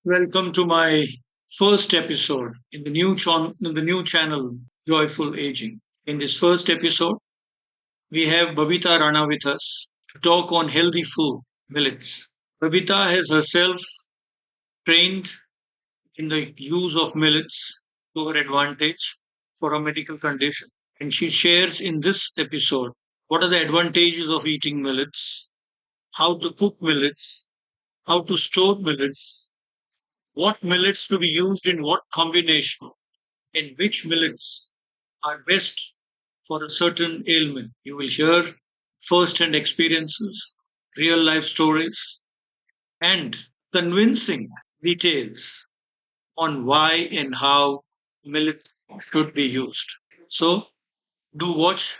Welcome to my first episode in the new channel Joyful Aging. In this first episode, we have Babita Rana with us to talk on healthy food, millets. Babita has herself trained in the use of millets to her advantage for a medical condition, and she shares in this episode what are the advantages of eating millets, how to cook millets, how to store millets, what millets to be used in what combination, and which millets are best for a certain ailment. You will hear first hand experiences, real life stories, and convincing details on why and how millets should be used. So, do watch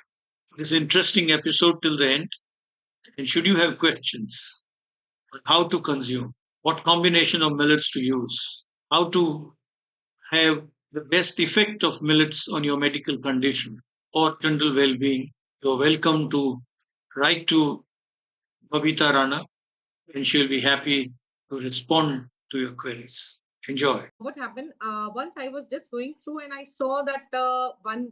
this interesting episode till the end. And should you have questions on how to consume, what combination of millets to use, how to have the best effect of millets on your medical condition or general well-being, you're welcome to write to Babita Rana, and she'll be happy to respond to your queries. Enjoy. What happened once I was just going through and I saw that one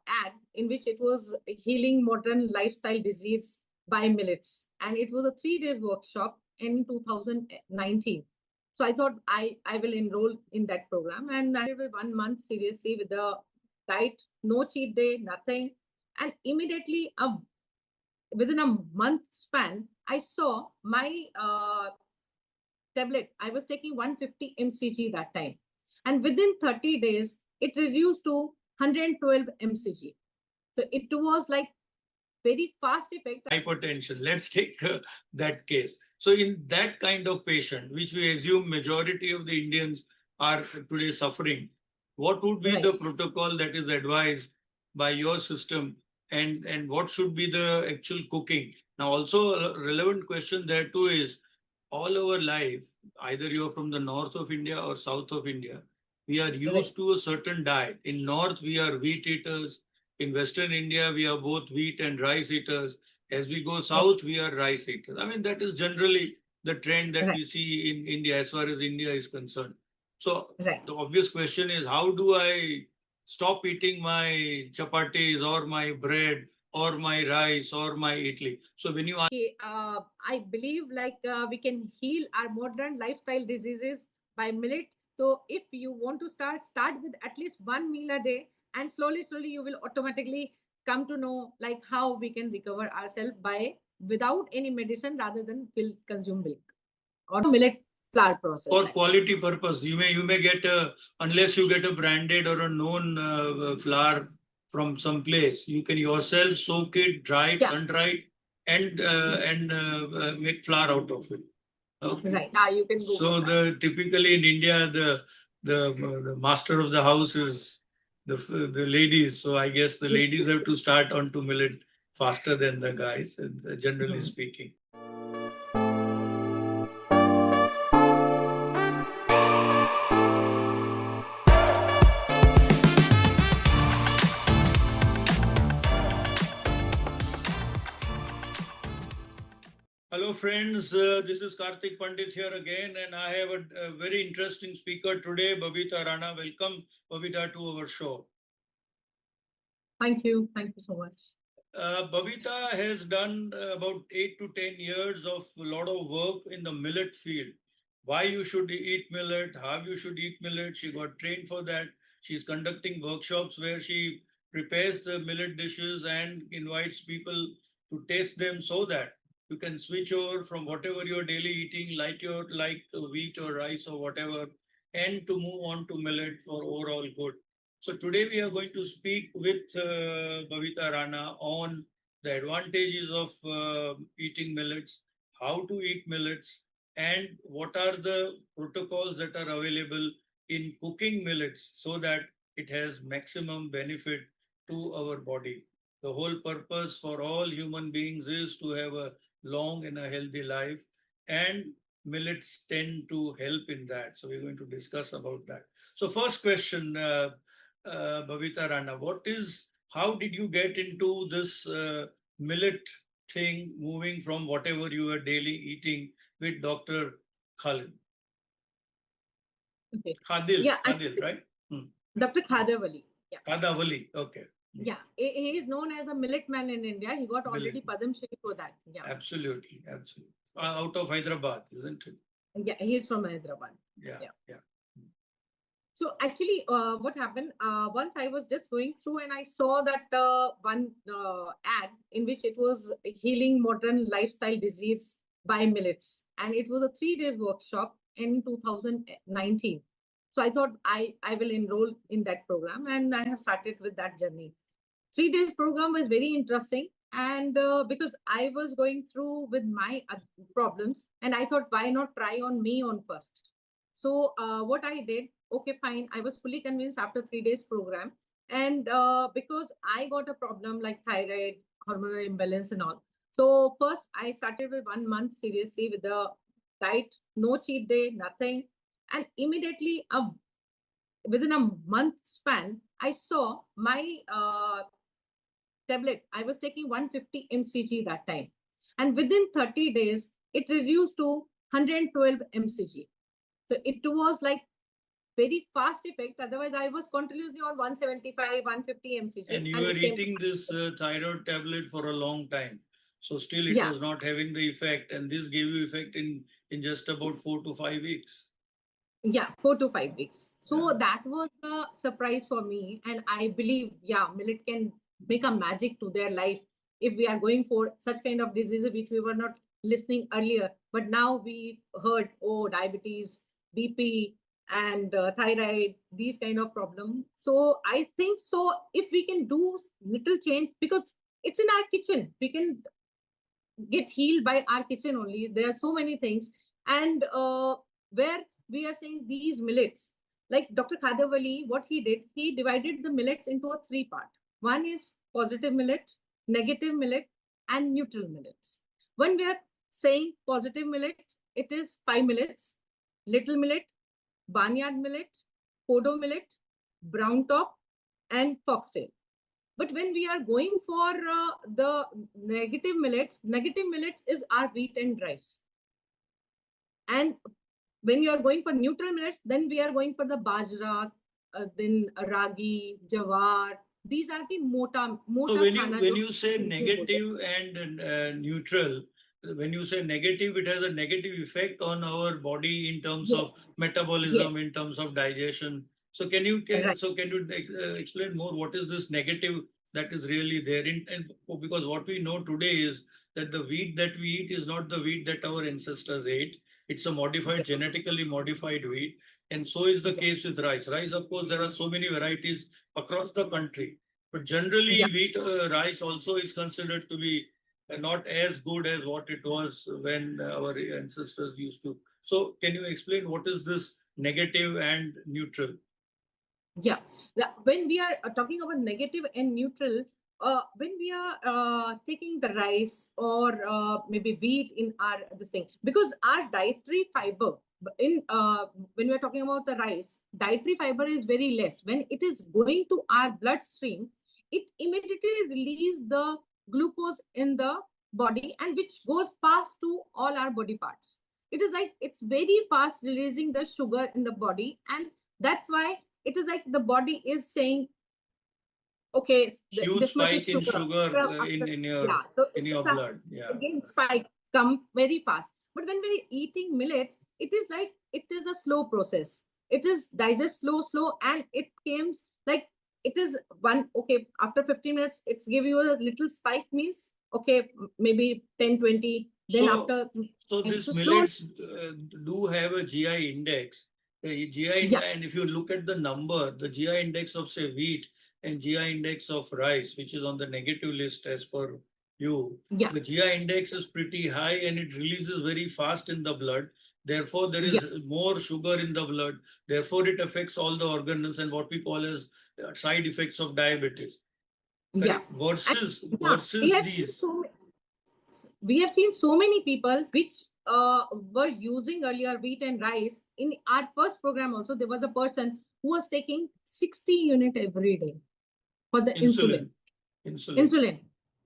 ad in which it was healing modern lifestyle disease by millets, and it was a 3 days workshop in 2019. So I thought I will enroll in that program, and I did 1 month seriously with the diet, no cheat day, nothing. And immediately within a month span I saw my tablet. I was taking 150 mcg that time. And within 30 days, it reduced to 112 mcg. So it was like very fast effect. Hypertension. Let's take that case. So, in that kind of patient, which we assume majority of the Indians are today suffering, what would be the protocol that is advised by your system, and what should be the actual cooking? Now, also a relevant question there too is all our life, either you're from the north of India or south of India, we are used to a certain diet. In north, we are wheat eaters. In Western India, we are both wheat and rice eaters. As we go south, we are rice eaters. I mean, that is generally the trend that we see in India as far as India is concerned. So the obvious question is, how do I stop eating my chapatis or my bread or my rice or my idli? So when you I believe like we can heal our modern lifestyle diseases by millet. So if you want to start with at least one meal a day, and slowly you will automatically come to know like how we can recover ourselves by without any medicine rather than will consume milk or millet flour process. For quality purpose, you may get a, unless you get a branded or a known flour from some place, you can yourself soak it, dry it, sun dry it, and make flour out of it. Okay. Right. Now you can go. So the typically in India, the master of the house is the ladies. So I guess the ladies have to start onto millet faster than the guys, generally speaking. Hello, friends. This is Karthik Pandit here again, and I have a very interesting speaker today, Babita Rana. Welcome, Babita, to our show. Thank you. Thank you so much. Babita has done about 8 to 10 years of a lot of work in the millet field. Why you should eat millet, how you should eat millet. She got trained for that. She's conducting workshops where she prepares the millet dishes and invites people to taste them so that you can switch over from whatever you're daily eating, like wheat or rice or whatever, and to move on to millet for overall good. So today we are going to speak with Babita Rana on the advantages of eating millets, how to eat millets, and what are the protocols that are available in cooking millets so that it has maximum benefit to our body. The whole purpose for all human beings is to have a long and a healthy life, and millets tend to help in that. So we're going to discuss about that. So first question, Babita Rana, how did you get into this millet thing, moving from whatever you were daily eating with Dr. Khalid? Okay. Khadil, Yeah, Khadil, right? Dr. Khadavali. Yeah. Khadavali, okay. Yeah, he is known as a millet man in India. He got already Millet. Padam Shri for that. Yeah. Absolutely, absolutely. Out of Hyderabad, isn't it? Yeah, he is from Hyderabad. Yeah, Yeah. yeah. So actually, what happened? Once I was just going through and I saw that one ad in which it was healing modern lifestyle disease by millets, and it was a 3 days workshop in 2019. So I thought I will enroll in that program, and I have started with that journey. 3 days program was very interesting, and because I was going through with my problems, and I thought, why not try on me on first? So what I did, okay, fine, I was fully convinced after 3 days program. And because I got a problem like thyroid, hormonal imbalance and all, so first I started with 1 month seriously with the diet, no cheat day, nothing. And immediately within a month span, I saw my tablet. I was taking 150 mcg that time. And within 30 days, it reduced to 112 mcg. So it was like very fast effect. Otherwise, I was continuously on 175, 150 mcg. And you And were it came. eating this thyroid tablet for a long time. So still it Yeah. was not having the effect. And this gave you effect in just about 4 to 5 weeks. Yeah, 4 to 5 weeks. So Yeah. that was a surprise for me. And I believe, yeah, millet can make a magic to their life if we are going for such kind of diseases which we were not listening earlier. But now we heard, oh, diabetes, BP, and thyroid, these kind of problem. So I think so if we can do little change, because it's in our kitchen, we can get healed by our kitchen only. There are so many things. And where we are saying these millets, like Dr. Khadavali, what he did, he divided the millets into a three part. One is positive millet, negative millet, and neutral millets. When we are saying positive millet, it is 5 millets: little millet, barnyard millet, podo millet, brown top, and foxtail. But when we are going for the negative millets is our wheat and rice. And when you are going for neutral millets, then we are going for the bajra, then ragi, jawar. These are the mota So khana. when you say negative and neutral, when you say negative, it has a negative effect on our body in terms of Yes. metabolism, Yes. in terms of digestion. So Right. can you explain more? What is this negative that is really there? And because what we know today is that the wheat that we eat is not the wheat that our ancestors ate. It's a modified, Yeah. genetically modified wheat, and so is the Yeah. case with rice. Rice, of course, there are so many varieties across the country, but generally, Yeah. wheat rice also is considered to be not as good as what it was when our ancestors used to. So, can you explain what is this negative and neutral? Yeah. When we are talking about negative and neutral, when we are taking the rice or maybe wheat in our this thing, because our dietary fiber in when we are talking about the rice, dietary fiber is very less. When it is going to our bloodstream, it immediately release the glucose in the body, and which goes fast to all our body parts. It is like it's very fast releasing the sugar in the body, and that's why it is like the body is saying, okay, Huge this much is spike in sugar. sugar After, yeah, so in it your is a, blood. Yeah. again spike come very fast. But when we're eating millets, it is like it is a slow process. It is digest slow, and it comes like it is one, okay, after 15 minutes it's give you a little spike, means okay, maybe 10, 20, then So, after, so and these so slowly. millets do have a GI index. The GI, Yeah. and if you look at the number, the GI index of say wheat and GI index of rice, which is on the negative list as per you, Yeah. the GI index is pretty high and it releases very fast in the blood. Therefore, there Yeah. is more sugar in the blood. Therefore, it affects all the organs and what we call as side effects of diabetes. Yeah. Correct. And yeah, Versus these. we have seen so many people which were using earlier wheat and rice. In our first program also, there was a person who was taking 60 unit every day for the insulin. Insulin. Insulin.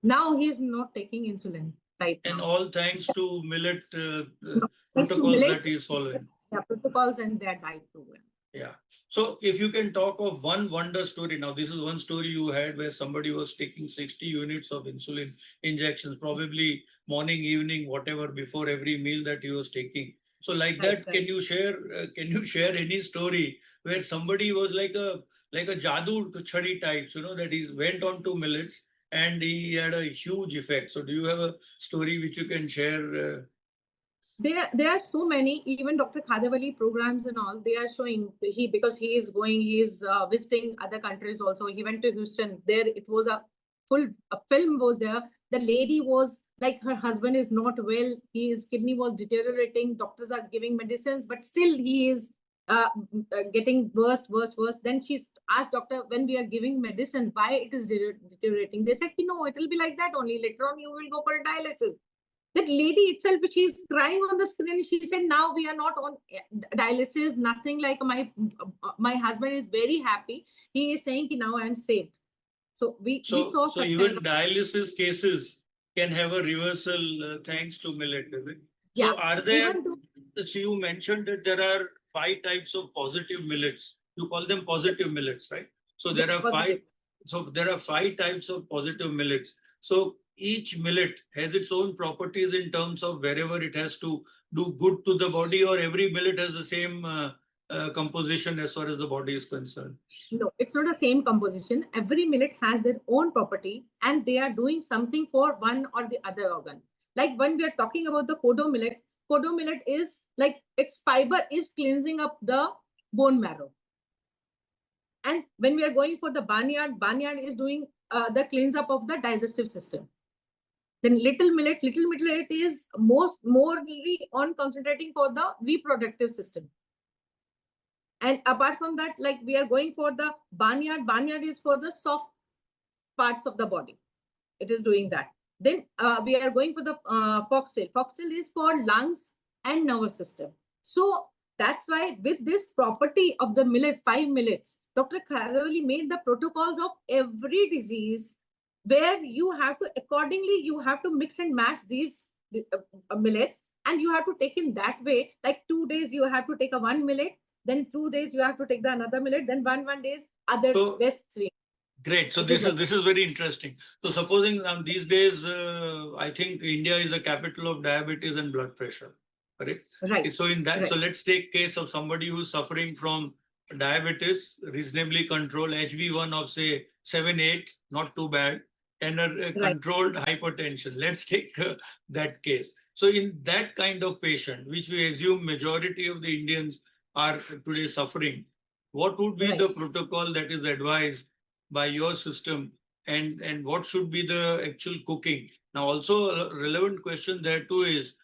Now he is not taking insulin right And now. all thanks to millet Thanks to protocols that millet, he is following. protocols and their diet program. Yeah. So if you can talk of one wonder story, now this is one story you had where somebody was taking 60 units of insulin injections, probably morning, evening, whatever, before every meal that he was taking. So like Right, that, right. can you share any story where somebody was like a jadoo chhadi types, that he went on to millets and he had a huge effect. So do you have a story which you can share? There are so many, even Dr. Khadavali programs and all, they are showing because he is visiting other countries also. He went to Houston. There it was a film was there. The lady was like, her husband is not well. His kidney was deteriorating. Doctors are giving medicines, but still he is getting worse, worse, worse. Then she asked doctor, when we are giving medicine, why it is deteriorating? They said, no, it will be like that only. Later on, you will go for a dialysis. That lady itself, she is crying on the screen. She said, now we are not on dialysis, nothing. Like my husband is very happy. He is saying, now I am saved. So we saw So such even kind of, dialysis cases can have a reversal thanks to millet, is it? yeah, So are there, even though, so you mentioned that there are five types of positive millets. You call them yeah, positive millets, right? So yeah, there are five, positive. so there are five types of positive millets. So each millet has its own properties in terms of wherever it has to do good to the body, or every millet has the same composition as far as the body is concerned. No, it's not the same composition. Every millet has their own property and they are doing something for one or the other organ. Like when we are talking about the kodo millet is like its fiber is cleansing up the bone marrow. And when we are going for the barnyard is doing the cleans up of the digestive system. Then little millet is morely on concentrating for the reproductive system. And apart from that, like we are going for the barnyard is for the soft parts of the body. It is doing that. Then we are going for the foxtail. Foxtail is for lungs and nervous system. So that's why with this property of the millet, 5 millets, Dr. Karavali made the protocols of every disease where you have to accordingly, you have to mix and match these millets, and you have to take in that way. Like 2 days you have to take a one millet, then 2 days you have to take the another millet, then one days other So rest three. great. So It is like this is very interesting. So supposing these days, I think India is the capital of diabetes and blood pressure. Correct. right, So in that, so right, let's take case of somebody who's suffering from diabetes, reasonably controlled HB1 of say 7, 8, not too bad, and a right. controlled hypertension. Let's take that case. So in that kind of patient, which we assume majority of the Indians are today suffering, what would be Right. the protocol that is advised by your system, and what should be the actual cooking? Now also a relevant question there too is,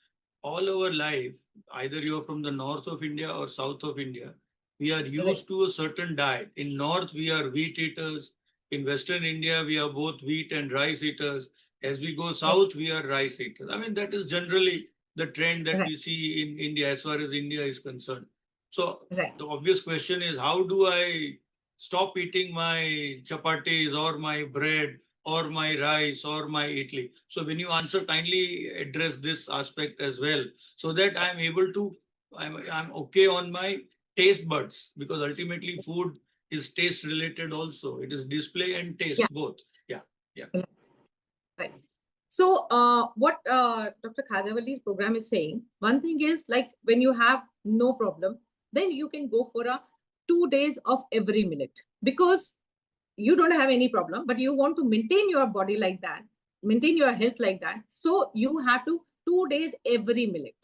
all our life, either you're from the north of India or south of India, we are Right. used to a certain diet. In north we are wheat eaters, in western India we are both wheat and rice eaters. As we go Right. south we are rice eaters. I mean, that is generally the trend that Right. we see in India as far as India is concerned. So Right. the obvious question is, how do I stop eating my chapatis or my bread or my rice or my idli? So when you answer, kindly address this aspect as well, so that I'm able to, I'm okay on my taste buds, because ultimately food is taste related also. It is display and Yeah. taste both. Yeah, yeah. Right. So, what Dr. Khadavali's program is saying, one thing is like when you have no problem, then you can go for a 2 days of every millet because you don't have any problem, but you want to maintain your body like that, maintain your health like that. So you have to 2 days every millet.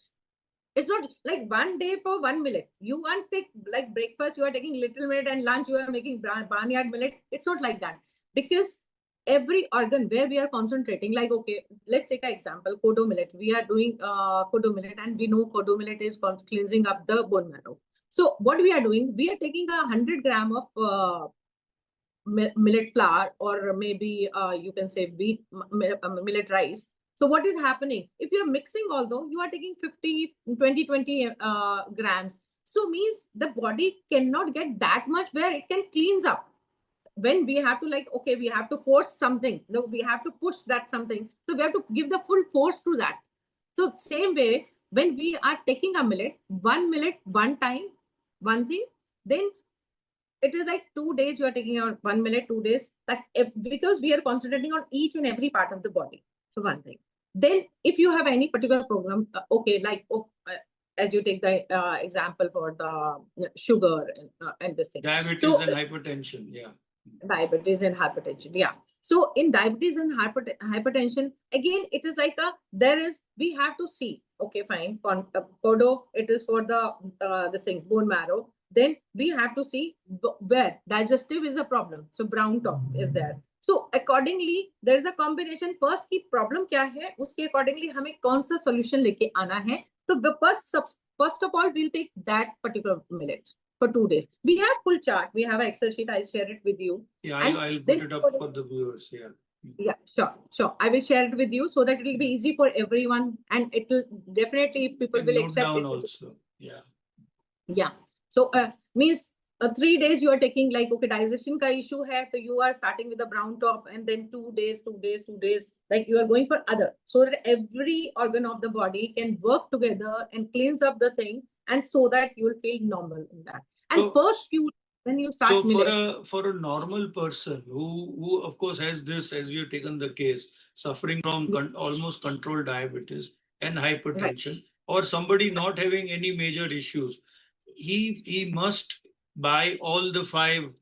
It's not like 1 day for one millet. You want take like breakfast, you are taking little millet, and lunch you are making barnyard millet. It's not like that because every organ where we are concentrating, like okay, let's take an example, kodo millet. We are doing kodo millet, and we know kodo millet is cleansing up the bone marrow. So what we are doing, we are taking 100 gram of millet flour, or maybe you can say wheat millet rice. So what is happening if you're mixing, although you are taking 20 grams, so means the body cannot get that much where it can cleans up. When we have to like, okay, we have to force something, no, we have to push that something, so we have to give the full force to that. So same way, when we are taking a millet, one time, one thing, then it is like 2 days you are taking out 1 millet, 2 days, that because we are concentrating on each and every part of the body. So one thing. Then if you have any particular program, okay, like as you take the example for the sugar and this thing. Diabetes and hypertension, yeah. Diabetes and hypertension, yeah. So in diabetes and hypertension, again, it is like we have to see, okay, fine, Kodo, it is for the thing, bone marrow. Then we have to see where digestive is a problem. So brown top is there. So accordingly, there is a combination. First की problem क्या है, उसके accordingly हमें कौन सा solution लेके आना है. So the first of all, we'll take that particular millet for 2 days. We have full chart. We have an Excel sheet. I'll share it with you. Yeah, I'll put it up for the viewers. Yeah. Yeah, sure. I will share it with you so that it will be easy for everyone, and it will definitely people will accept down it. Also. Yeah. Yeah. So means 3 days you are taking, like, okay, digestion ka issue hai, so you are starting with the brown top, and then 2 days, like you are going for other, so that every organ of the body can work together and cleans up the thing, and so that you will feel normal in that. And when you start for a normal person who of course has this, as we have taken the case, suffering from almost controlled diabetes and hypertension, right, or somebody not having any major issues, he must buy all the 5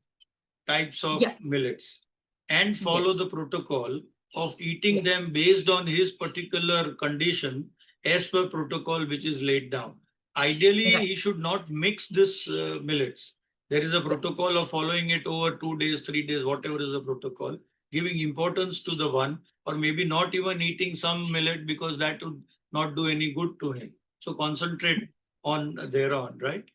types of millets and follow the protocol of eating them based on his particular condition as per protocol which is laid down. Ideally, he should not mix this millets. There is a protocol of following it over 2 days, 3 days, whatever is the protocol, giving importance to the one, or maybe not even eating some millet because that would not do any good to him. So concentrate on thereon, right?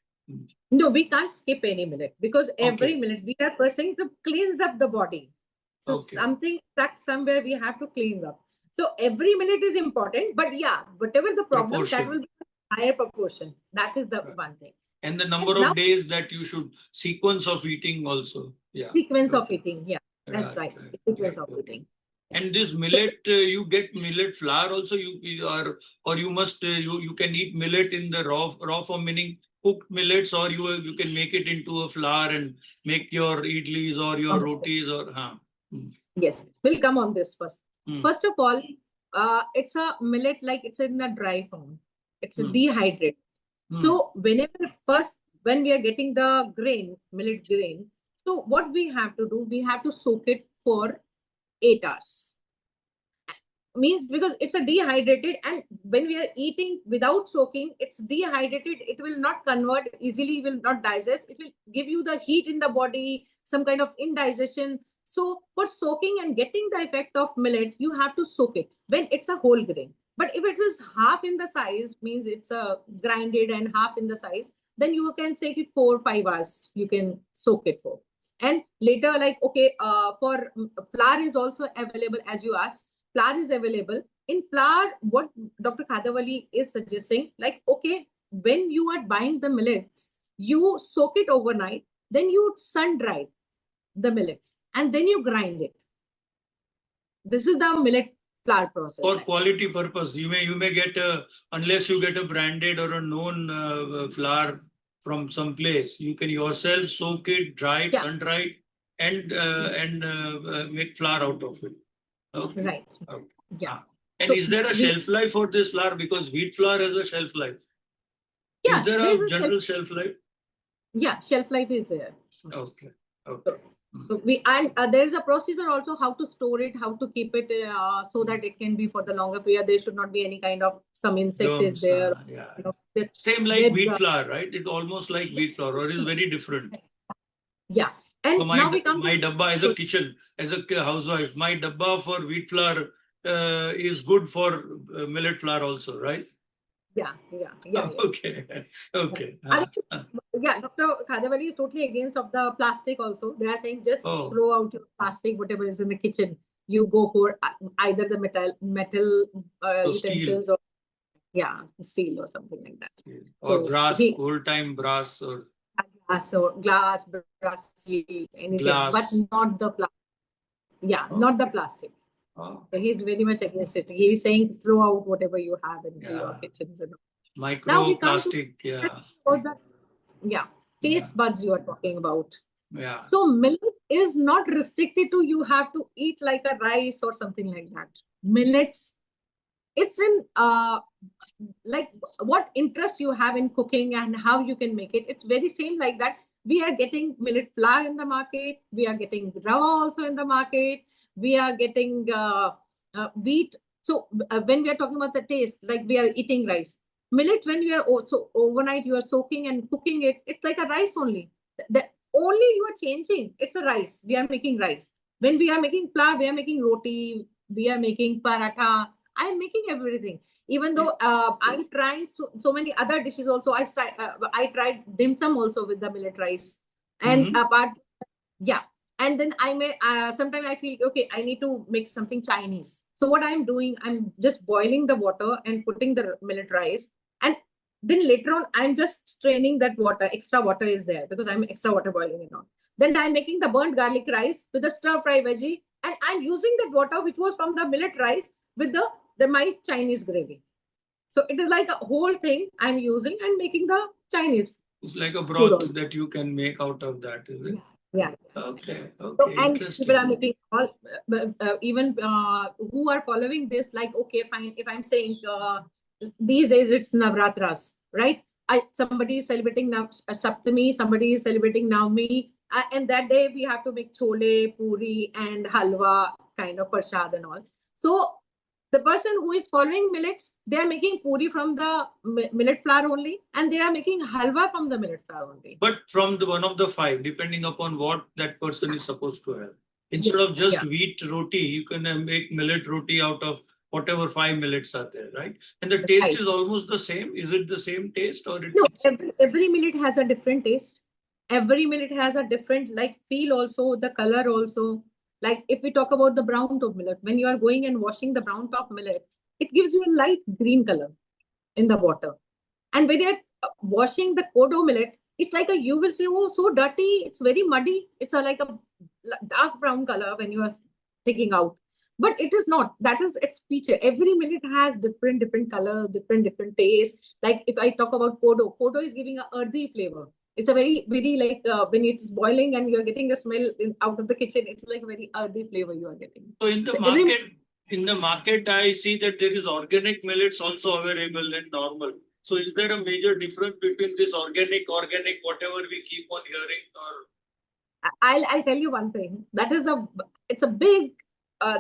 No, we can't skip any millet, because every millet we are pressing to cleanse up the body. So something stuck somewhere, we have to clean up. So every millet is important, but yeah, whatever the problem, that will be a higher proportion. That is the one thing. And the number of days that you should sequence of eating also. Yeah. Sequence of eating. Yeah, that's right. Sequence of eating. And this millet, you get millet flour also. You must you can eat millet in the raw form, meaning cooked millets, or you can make it into a flour and make your idlis or your rotis or Yes, we'll come on this first. First of all, it's a millet, like it's in a dry form. It's a dehydrated. So when we are getting the millet grain, so what we have to do, we have to soak it for 8 hours. Means because it's a dehydrated, and when we are eating without soaking, it's dehydrated, it will not convert easily, will not digest, it will give you the heat in the body, some kind of indigestion. So for soaking and getting the effect of millet, you have to soak it when it's a whole grain. But if it is half in the size, means it's grinded and half in the size, then you can say 4 or 5 hours you can soak it for. And later, like, okay, for flour is also available, as you asked. Flour is available. In flour, what Dr. Khadawali is suggesting, like, okay, when you are buying the millets, you soak it overnight, then you sun dry the millets, and then you grind it. This is the millet flour process. For quality purpose, you may get unless you get a branded or a known flour from some place, you can yourself soak it, dry it, sun dry it, and make flour out of it. Okay. Right. Okay. Yeah. And is there a shelf life for this flour? Because wheat flour has a shelf life. Yeah. Is there a general shelf life? Yeah, shelf life is there. Okay. So there is a procedure also how to store it, how to keep it so that it can be for the longer period. There should not be any kind of some insect is there. Same like wheat flour, right? It's almost like wheat flour, or is very different. Yeah. And so now we come my dabba as a kitchen, as a housewife, my dabba for wheat flour is good for millet flour also, right? Yeah. Okay. Yeah, Dr. Khadawali is totally against of the plastic also. They are saying just throw out your plastic, whatever is in the kitchen. You go for either the metal utensils or steel or something like that. Or so brass, old-time brass or glass, brass, steel, anything, glass. But not the plastic. Yeah, not the plastic. So he's very much against it. He's saying throw out whatever you have in your kitchens and microplastic. taste buds you are talking about. Yeah. So millet is not restricted to you have to eat like a rice or something like that. Millets, it's in like what interest you have in cooking and how you can make it. It's very same like that. We are getting millet flour in the market. We are getting rava also in the market. We are getting wheat. So when we are talking about the taste, like we are eating rice. Millet, when we are also overnight, you are soaking and cooking it. It's like a rice only. The only you are changing. It's a rice. We are making rice. When we are making flour, we are making roti. We are making paratha. I am making everything. Even though I'm trying so many other dishes also. I tried dim sum also with the millet rice. And apart, yeah. And then I may sometimes I feel okay, I need to make something Chinese. So what I'm doing, I'm just boiling the water and putting the millet rice. And then later on, I'm just straining that water. Extra water is there because I'm extra water boiling it on. Then I'm making the burnt garlic rice with the stir fry veggie, and I'm using that water which was from the millet rice with the my Chinese gravy. So it is like a whole thing I'm using and making the Chinese. It's like a broth that you can make out of that, is it? Yeah. Okay. So, and people are making all, even who are following this, like, okay, fine. If I'm saying these days it's Navratras, right? Somebody is celebrating Saptami, somebody is celebrating Navami, and that day we have to make chole, puri, and halwa kind of prasad and all. So the person who is following millets, they are making puri from the millet flour only, and they are making halwa from the millet flour only. But from the one of the five, depending upon what that person is supposed to have. Instead of just wheat roti, you can make millet roti out of whatever 5 millets are there, right? And the taste is almost the same. Is it the same taste or? No, every millet has a different taste. Every millet has a different like feel also, the color also. Like if we talk about the brown top millet, when you are going and washing the brown top millet, it gives you a light green color in the water. And when you're washing the kodo millet, it's like you will say, oh, so dirty, it's very muddy. It's like a dark brown color when you are taking out. But it is not. That is its feature. Every millet has different colors, different tastes. Like if I talk about kodo is giving a earthy flavor. It's a very like when it's boiling and you're getting the smell out of the kitchen, it's like a very earthy flavor you are getting. So in the market, I see that there is organic millets also available and normal. So is there a major difference between this organic, whatever we keep on hearing? Or I'll tell you one thing. It's a big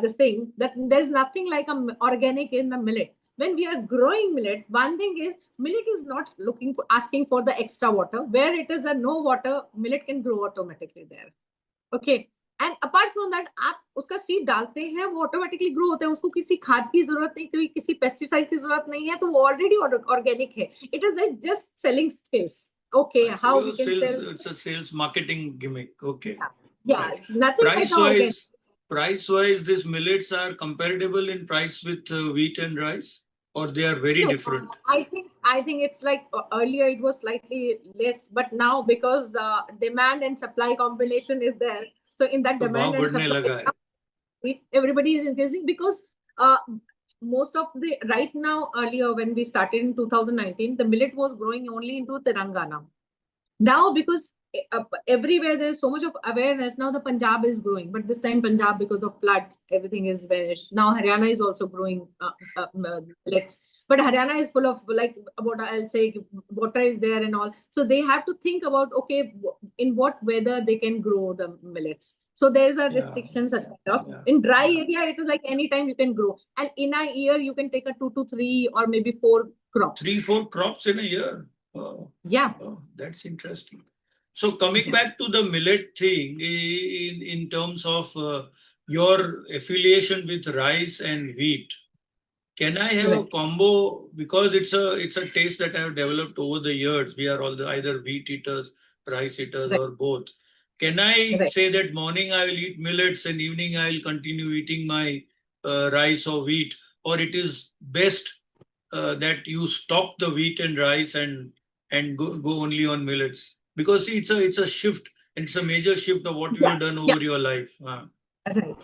this thing that there's nothing like organic in the millet. When we are growing millet, one thing is millet is not asking for the extra water. Where it is a no water, millet can grow automatically there. Okay. And apart from that, आप उसका seed डालते हैं वो automatically grow होता है, उसको किसी खाद की जरूरत नहीं, कोई किसी पेस्टिसाइड की जरूरत नहीं है, तो वो ऑलरेडी ऑर्गेनिक है. It is like just selling skills. Okay, how we can sell? It's a sales marketing gimmick. Okay. Yeah. Right. Nothing price wise, these millets are comparable in price with wheat and rice, or they are very different. I think it's like earlier it was slightly less, but now because the demand and supply combination is there, so in that demand and supply, everybody is increasing because most of the right now, earlier when we started in 2019, the millet was growing only into Telangana. Now because everywhere there is so much of awareness, now the Punjab is growing, but this time Punjab, because of flood, everything is vanished. Now Haryana is also growing millets, but Haryana is full of like what I'll say water is there and all, so they have to think about okay, in what weather they can grow the millets. So there is a restriction such kind of. In dry area, it is like anytime you can grow, and in a year you can take a 2 to 3 or maybe 4 crops. 3-4 crops in a year. Yeah, that's interesting. So coming back to the millet thing, in terms of your affiliation with rice and wheat, can I have a combo? Because it's a taste that I have developed over the years. We are all either wheat eaters, rice eaters, or both. Can I say that morning I will eat millets and evening I will continue eating my rice or wheat? Or it is best that you stop the wheat and rice and go only on millets? Because it's a shift, and it's a major shift of what you have done over your life.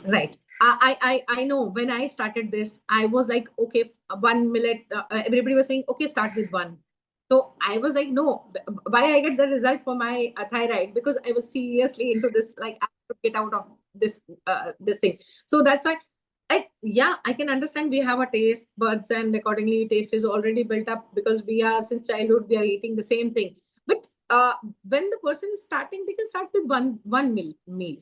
Right. I know when I started this, I was like, okay, one millet. Everybody was saying, okay, start with one. So I was like, no, why I get the result for my thyroid? Because I was seriously into this, like I have to get out of this thing. So that's why I can understand we have a taste buds, and accordingly taste is already built up because we are since childhood we are eating the same thing. But when the person is starting, they can start with one meal.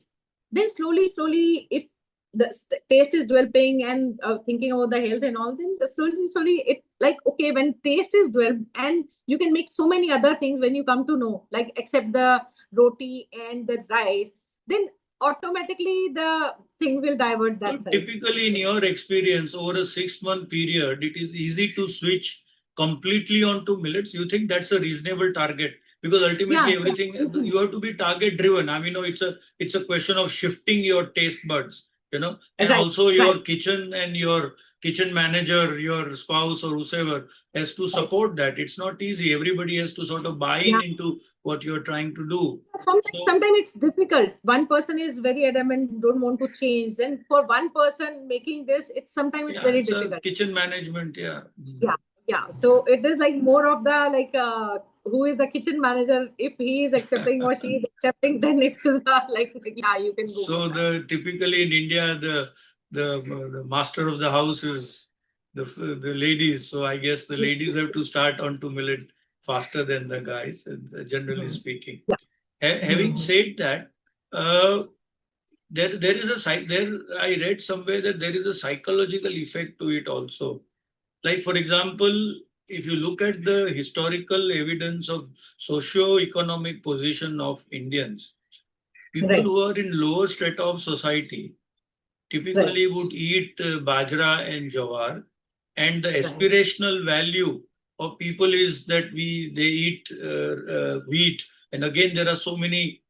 Then slowly, if the taste is developing and thinking about the health and all, then slowly it like okay, when taste is developed and you can make so many other things when you come to know, like except the roti and the rice, then automatically the thing will divert So that side. typically, in your experience, over a 6 month period, it is easy to switch completely onto millets. You think that's a reasonable target? Because ultimately, Yeah, everything easy. you have to be target driven. I mean, no, it's a question of shifting your taste buds, and Right, also your right, kitchen and your kitchen manager, your spouse or whoever has to right. support that. It's not easy. Everybody has to sort of buy in Yeah. into what you're trying to do. So Sometimes it's difficult. One person is very adamant, don't want to change. Then for one person making this, it's sometimes it's yeah, very it's a difficult. kitchen management. Yeah. Yeah, yeah. So it is like more of the like who is the kitchen manager? If he is accepting or she is accepting, then it is like yeah, you can go for So that. the typically in India, the master of the house is the ladies. So I guess the ladies have to start onto millet faster than the guys, generally Mhm. speaking. Yeah. Having Mhm. said that, uh, there is there I read somewhere that there is a psychological effect to it also. Like for example, if you look at the historical evidence of socio-economic position of Indians, people Right, who are in lower strata of society right, typically would eat bajra and jawar, and the right, aspirational value of people is that they eat wheat, and again there are so many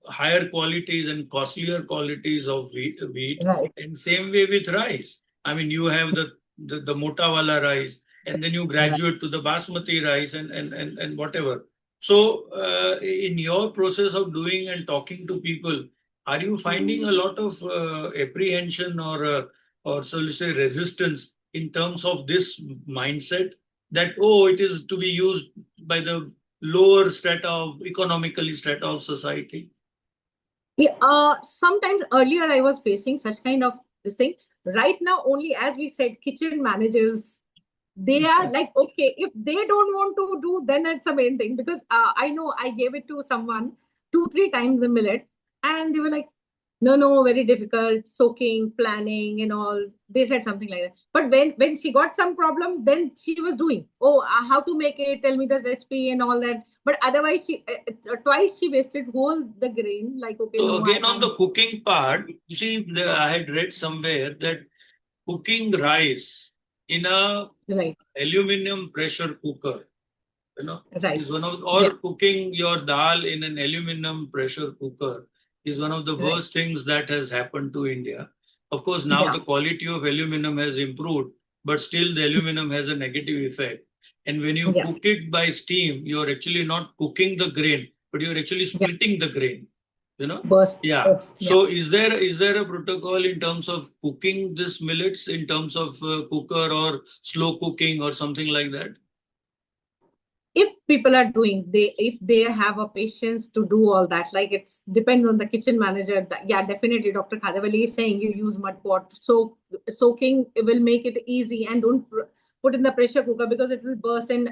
higher qualities and costlier qualities of wheat. right, And same way with rice. I mean, you have the motawala rice, and then you right. graduate to the basmati rice and whatever. So, in your process of doing and talking to people, are you finding a lot of apprehension or so let's say resistance in terms of this mindset that oh, it is to be used by the lower strata of economically strata of society? Yeah, sometimes earlier I was facing such kind of this thing. Right now, only as we said, kitchen managers, they are like, okay, if they don't want to do, then it's a main thing. Because I know I gave it to someone two, three times the millet, and they were like, no, very difficult, soaking, planning, and all. They said something like that. But when she got some problem, then she was doing, oh, how to make it, tell me the recipe and all that. But otherwise, she twice she wasted whole the grain. Like, okay, So no, I again, on can't. the cooking part, you see, I had read somewhere that cooking rice in a Right, aluminum pressure cooker, right, is one of, yeah, or cooking your dal in an aluminum pressure cooker is one of the right, worst things that has happened to India. Of course, now yeah, the quality of aluminum has improved, but still the aluminum has a negative effect. And when you yeah, cook it by steam, you're actually not cooking the grain, but you're actually yeah. splitting the grain, you know? Yeah. Burst, yeah. So is there a protocol in terms of cooking this millets in terms of cooker or slow cooking or something like that? If people are doing, they if they have a patience to do all that, like it's depends on the kitchen manager. Yeah, definitely Dr. Khadavali is saying you use mud pot, so soaking will make it easy, and don't put in the pressure cooker because it will burst, and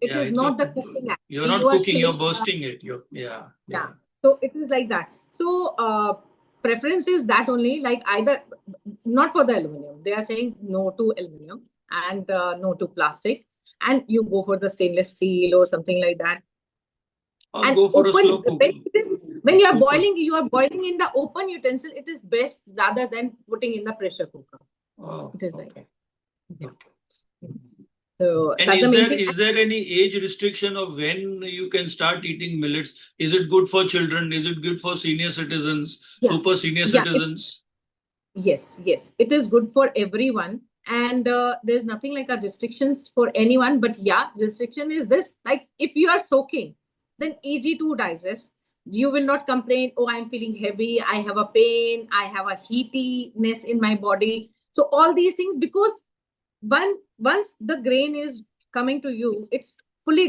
it Yeah, is not the cooking you're actually, you not are cooking, you're killing bursting it. Yeah, yeah. yeah. So it is like that. So preference is that only, like either not for the aluminum. They are saying no to aluminum and no to plastic, and you go for the stainless steel or something like that. Or And go for a open slow cook, when cooker. you are boiling in the open utensil. It is best rather than putting in the pressure cooker. Oh, It is like okay, yeah. okay. So And that's the is main there thing. is there any age restriction of when you can start eating millets? Is it good for children? Is it good for senior citizens, Yeah, super senior yeah. citizens? Yes, it is good for everyone, and there's nothing like a restrictions for anyone. But yeah, restriction is this: like if you are soaking, then easy to digest. You will not complain. Oh, I'm feeling heavy. I have a pain. I have a heatiness in my body. So all these things, because once the grain is coming to you, it's fully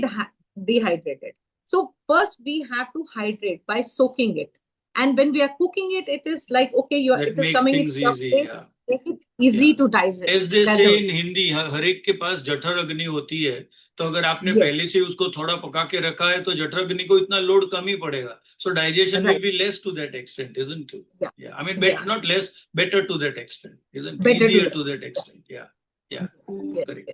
dehydrated. So first we have to hydrate by soaking it. And when we are cooking it, it is like, okay, it is coming into your plate, make it easy to digest. As they say in Hindi, हर एक के पास जठर अग्नि होती है, तो अगर आपने पहले से उसको थोड़ा पका के रखा है तो जठर अग्नि को इतना लोड कम ही पड़ेगा. So digestion will be less to that extent, isn't it? Yeah. I mean, not less, better to that extent, isn't it? Easier to that extent. Yeah. Correct.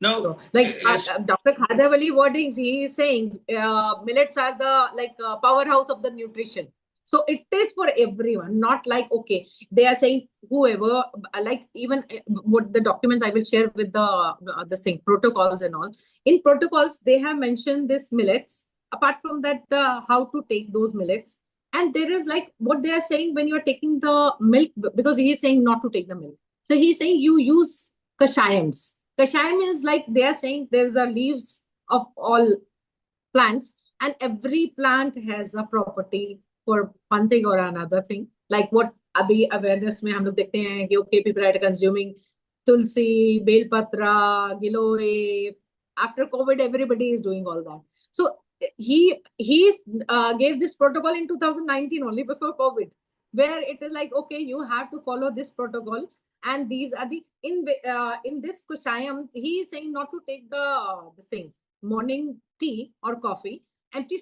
Now, so, like Dr. Khadavali wordings, he is saying millets are the powerhouse of the nutrition. So it is for everyone, not like, okay, they are saying whoever, like even what the documents I will share with this thing, protocols and all. In protocols, they have mentioned this millets. Apart from that, how to take those millets. And there is like what they are saying when you are taking the milk, because he is saying not to take the milk. So he is saying you use kashayams. Kashayam is like they are saying there's the leaves of all plants, and every plant has a property for one thing or another thing. Like what अभी awareness में हम लोग देखते हैं कि okay, people are consuming tulsi, बेलपत्रा, giloy. After COVID, everybody is doing all that. So he gave this protocol in 2019, only before COVID, where it is like, okay, you have to follow this protocol. And these are the in this kushayam, he is saying not to take the thing morning tea or coffee. Empty.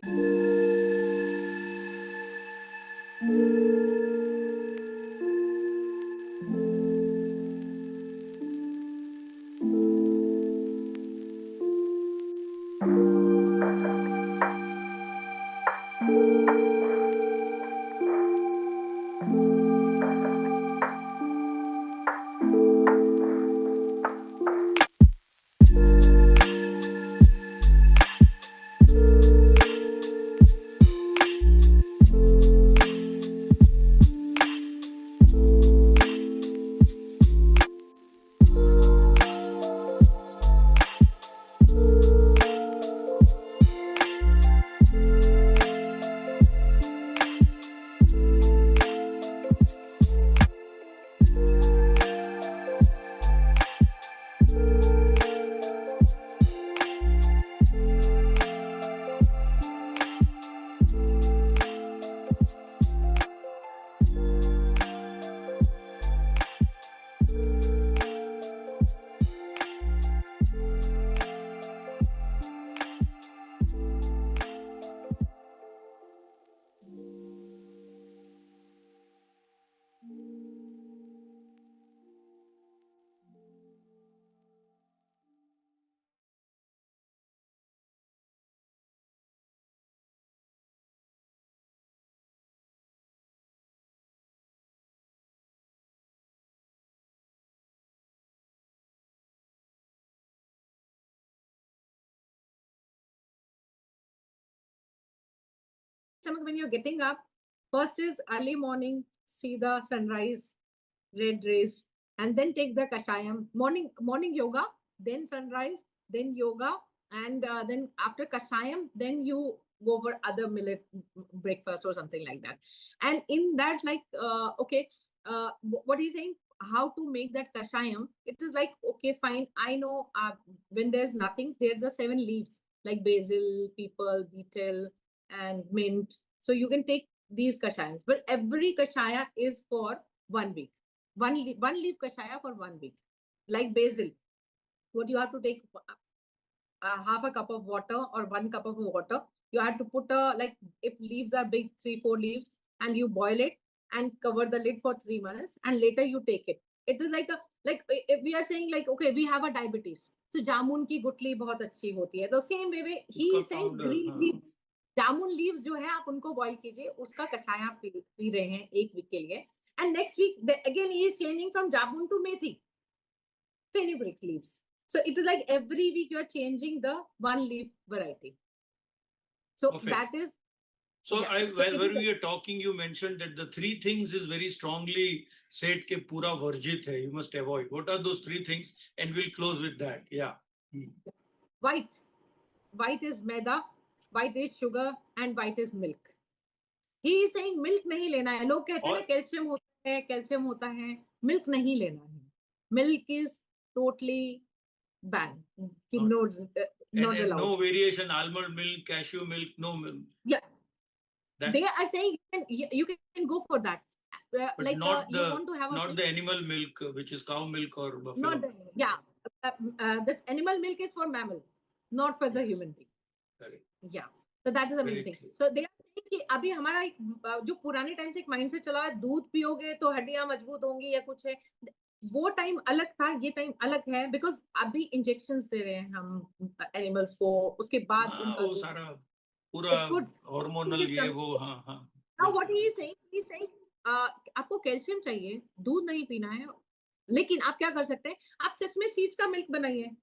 When you're getting up, first is early morning, see the sunrise, red rays, and then take the kashayam. Morning yoga, then sunrise, then yoga, and then after kashayam, then you go for other millet breakfast or something like that. And in that, like, okay, what he's saying, how to make that kashayam, it is like, okay, fine, I know when there's nothing, there's a 7 leaves like basil, people, betel, and mint. So you can take these kashayams, but every kashaya is for 1 week. One leaf kashaya for 1 week. Like basil, what you have to take half a cup of water or 1 cup of water. You have to put like if leaves are big, 3-4 leaves, and you boil it and cover the lid for 3 minutes, and later you take it. It is like if we are saying like, okay, we have a diabetes, so jamun की गुठली बहुत अच्छी होती है. The same way he is saying green leaves, jamun leaves जो है आप उनको बॉईल कीजिए, उसका कषाय आप पी रहे हैं 1 वीक के लिए. And next week, again, he is changing from jamun to methi, fenugreek leaves. So it is like every week you are changing the 1 leaf variety. So that is. So when we are talking, you mentioned that the 3 things is very strongly said ke pura varjit hai, you must avoid. What are those 3 things? And we'll close with that. Yeah. White is maida, white is sugar, and white is milk. He is saying milk नहीं लेना है. लोग कहते हैं ना calcium होता है, milk नहीं लेना है. Milk is totally banned. No, Not and no allowed. variation, almond milk, cashew milk, no milk. Yeah, That, they are saying you can go for that. but Like not you the want to have a not milk, the animal milk, which is cow milk or buffalo not the, milk. yeah. This animal milk is for mammal, not for the Yes, human being. correct. Yeah. So that is the main Very thing. clear. So they are saying कि अभी हमारा एक जो पुराने time से एक mind से चला है, दूध पियोगे तो हड्डियां मजबूत होंगी या कुछ है, वो टाइम अलग था, ये टाइम अलग है, बिकॉज अभी इंजेक्शंस दे रहे हैं हम एनिमल्स को, उसके बाद हाँ, उनका वो दूध, सारा पूरा इट वुड हार्मोनल इज ये कमिंग। वो, हाँ हाँ, नाउ व्हाट बिल्कुल ही इज बिल्कुल। सेइंग, ही इज सेइंग आपको कैल्शियम चाहिए, दूध नहीं पीना है, लेकिन आप क्या कर सकते हैं, आप सेसमे सीड्स का मिल्क बनाइए,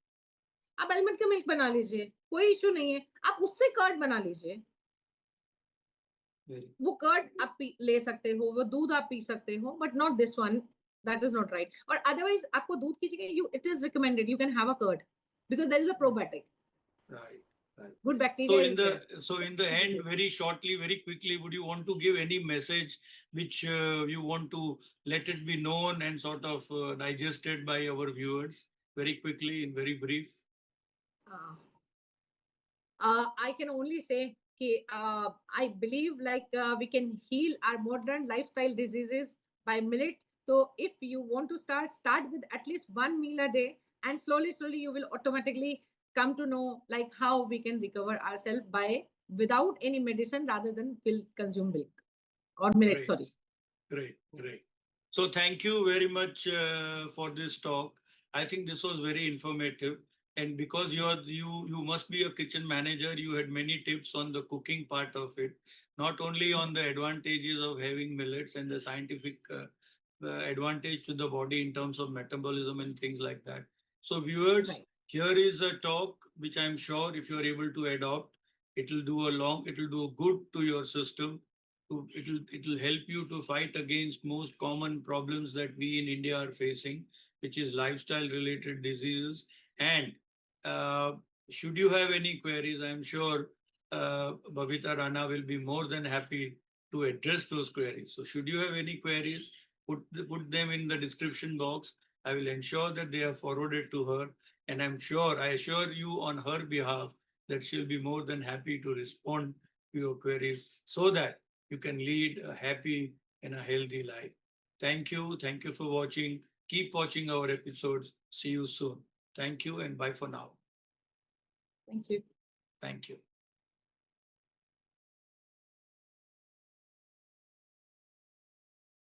आप आलमंड का मिल्क बना लीजिए, कोई इश्यू नहीं है, आप उससे कर्ड बना लीजिए, Very वो कर्ड आप ले सकते हो, वो दूध आप पी सकते हो, but not this one, that is not right. और अदरवाइज आपको दूध की जगह you it is recommended you can have a curd, because there is a probiotic, right, right. Good So bacteria in is there. the end, very shortly, very quickly, would you want to give any message which you want to let it be known and sort of digested by our viewers very quickly in very brief? I can only say I believe like we can heal our modern lifestyle diseases by millet. So if you want to start with at least one meal a day, and slowly you will automatically come to know like how we can recover ourselves by without any medicine rather than consume milk or millet. Great. Sorry. Great, great. So thank you very much for this talk. I think this was very informative. And because you must be a kitchen manager, you had many tips on the cooking part of it, not only on the advantages of having millets and the scientific advantage to the body in terms of metabolism and things like that. So viewers, Right. here is a talk which I'm sure if you're able to adopt, it'll do good to your system. It'll help you to fight against most common problems that we in India are facing, which is lifestyle related diseases. And uh, should you have any queries, I'm sure Babita Rana will be more than happy to address those queries. So should you have any queries, put them in the description box. I will ensure that they are forwarded to her. And I assure you on her behalf that she'll be more than happy to respond to your queries so that you can lead a happy and a healthy life. Thank you. Thank you for watching. Keep watching our episodes. See you soon. Thank you and bye for now. Thank you. Thank you.